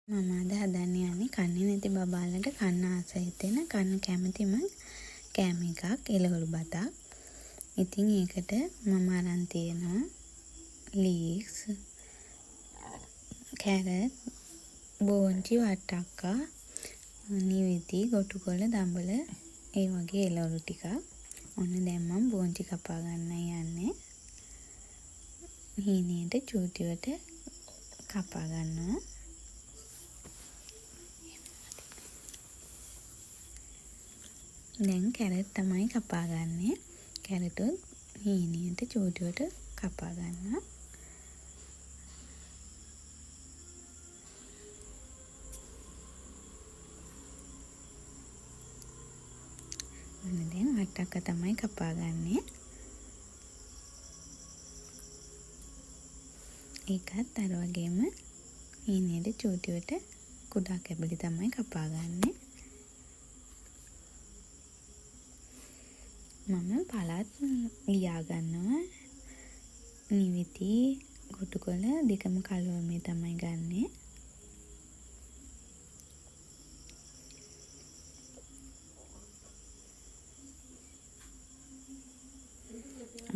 මම අද හදන්න යන්නේ කන්නේ නැති බබාලට කන්න ආස හිතෙන කන්න කැමතිම කෑම එකක් එළවලු බතක්. ඉතින් ඒකට මම අරන් තියෙනවා ලීක්ස්, කැරට්, බෝංචි, වට්ටක්කා, නිවිති, ගොටුකොළ, දඹල ඒ වගේ එළවලු ටිකක්. ඔන්න දැන් මම බෝංචි කපා ගන්න යන්නේ. හීනියට චූටියට කපා ගන්නවා. දැන් කැරට් තමයි කපා ගන්නේ. කැරටුත් හීනියට චූටියට කපා ගන්නවා. ඔන්න දැන් වට්ටක්ක තමයි කපා ගන්නේ. ඒකත් අර වගේම හීනියට චූටියට කුඩා කැබලි තමයි කපා ගන්නේ. මම පළත් ලියා ගන්නවා. නිවිති, ගොටුකොළ දෙකම කලවමේ තමයි ගන්නෙ.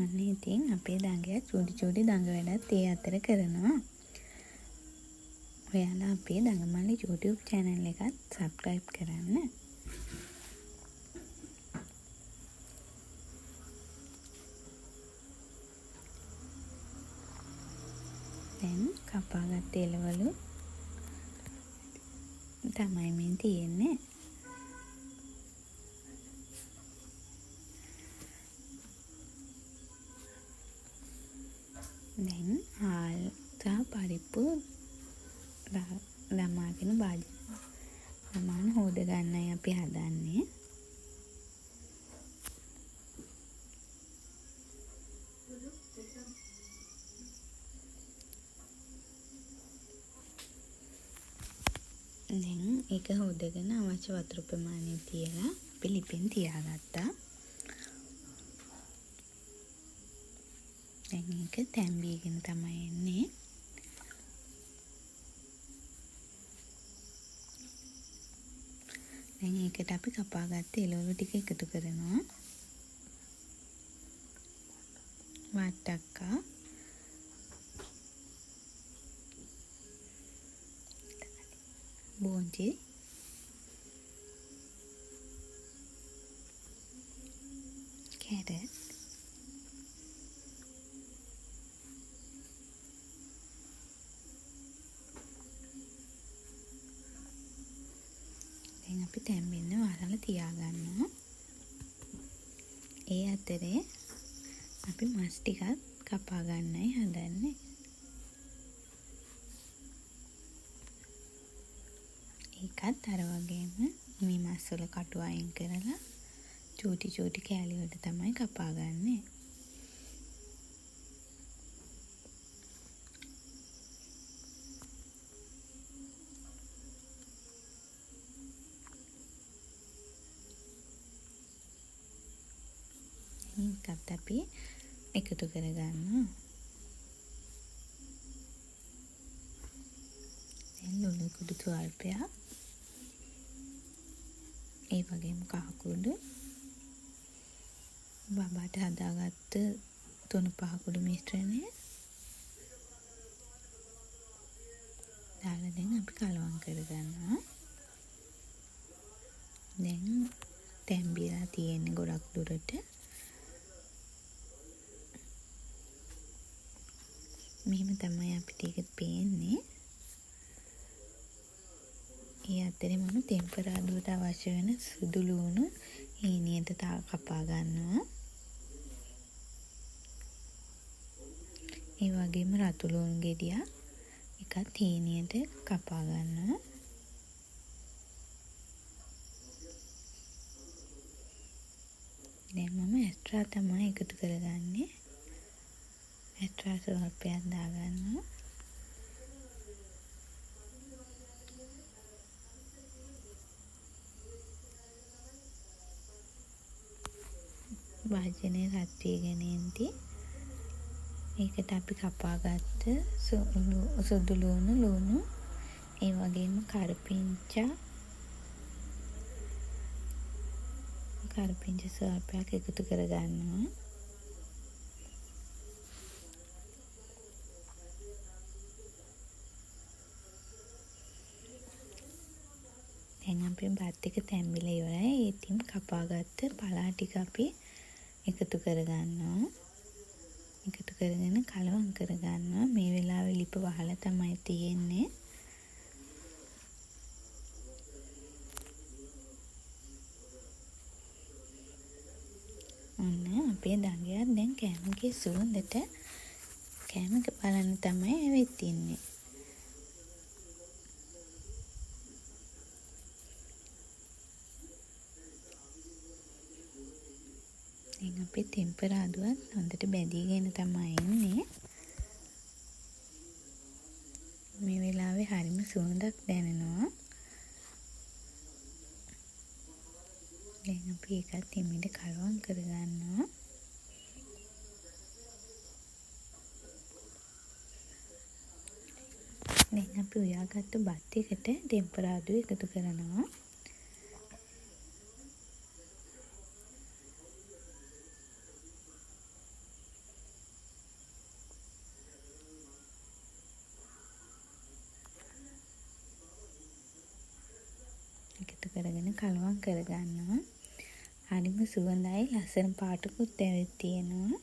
අන්න ඉතින් අපේ දඟයා චූටි දඟ වැඩත් ඒ අතර කරනවා. ඔයාලා අපේ දඟමල්ලි YouTube channel එකත් subscribe කරන්න. දැන් කපාගත්ත එළවලු තමයි මේ තියෙන්නේ. දැන් හාල් සහ පරිප්පු දමාගෙන දමාන හොද ගන්නයි අපි හදන්නේ. දැන් ඒක හොදගෙන අවශ්‍ය වතුර ප්‍රමාණය තියලා අපි ලිපෙන් තියාගත්තා. දැන් ඒක තැම්බීගෙන තමයි එන්නේ. දැන් ඒකට අපි කපාගත්ත එළවලු ටික එකතු කරනවා. වට්ටක්කා, බෝංචි, කැරට්, දැන් අපි තැම්බෙන්න වලලා තියාගන්නවා. ඒ අතරේ අපි මස් ටිකක් කපා ගන්නයි හදන්නේ. ඒකත් අර වගේම මේ මස් වල කටු අයින් කරලා චූටි කෑලි වලට තමයි කපා ගන්නේ. මේකත් අපි එකතු කරගන්නවා. දැන් ලුණු කුඩු ස්වල්පයක්, ඒ වගේම කහ කුඩු, බබාට හදාගත්ත තුණු පහ කුඩු මිශ්‍රණය දාලා දැන් අපි කලවම් කරගන්නවා. දැන් තැම්බිලා තියෙන්නේ ගොඩක් දුරට. මෙහෙම තමයි අපිට ඒක පේන්නේ. ඒ අතරේ මම ටෙම්පරාදුවට අවශ්‍ය වෙන සුදු ලුණු හීනියට කපා ගන්නවා. ඒ වගේම රතු ලුණු ගෙඩියක් එකත් හීනියට කපා ගන්නවා. දැන් මම එක්ස්ට්‍රා තමයි එකතු කරගන්නේ. එක්ස්ට්‍රා ස්වල්පයක් දාගන්නවා. වාජනේ රත් වීගෙන එද්දී ඒකට අපි කපාගත්ත සුදු ලුණු ඒ වගේම කරපිංචා ස්වල්පයක් එකතු කරගන්නවා. දැන් අපි බත් එක තැම්බිලා ඉවරයි. ඉතින් කපාගත්ත පලා ටික අපි එකතු කරගන්නවා. එකතු කරගෙන කලවම් කරගන්නවා. මේ වෙලාවේ ලිප වහලා තමයි තියෙන්නේ. ඔන්න අපේ දඟයා දැන් කෑමගේ සුවඳට කෑමක බලන්න තමයි ඇවිත් ඉන්නේ. දැන් අපේ ටෙම්පරාදුවත් හොඳට බැදීගෙන තමයි ඉන්නේ. මේ වෙලාවේ හරිම සුවඳක් දැනෙනවා. දැන් අපි ඒකත් එමෙන්න කලවම් කරගන්නවා. දැන් අපි උයාගත්තු බත් එකට ටෙම්පරාදු එකතු කරනවා. එකතු කරගෙන කලවම් කරගන්නවා. හරිම සුවඳයි, ලස්සන පාටකුත් ඇවිත් තියෙනවා.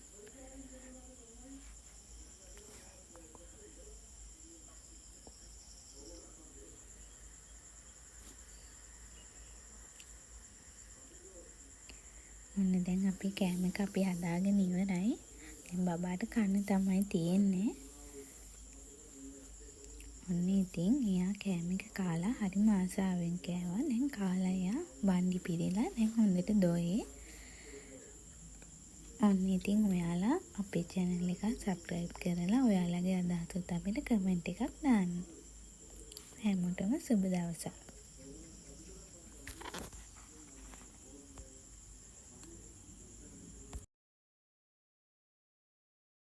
ඔන්න දැන් අපි කෑම එක අපි හදාගෙන ඉවරයි. දැන් බබාට කන්න තමයි තියෙන්නේ. ඔන්න ඉතින් එයා කෑම එක කාලා හරිම ආසාවෙන් කෑවා. දැන් කාලා එයා බණ්ඩි පිරিলা. දැන් හොඳට දොයේ. ඔන්න ඉතින් ඔයාලා අපේ channel එක subscribe කරලා ඔයාලගේ අදහසත් අපිට comment එකක් දාන්න. හැමෝටම සුබ දවසක්.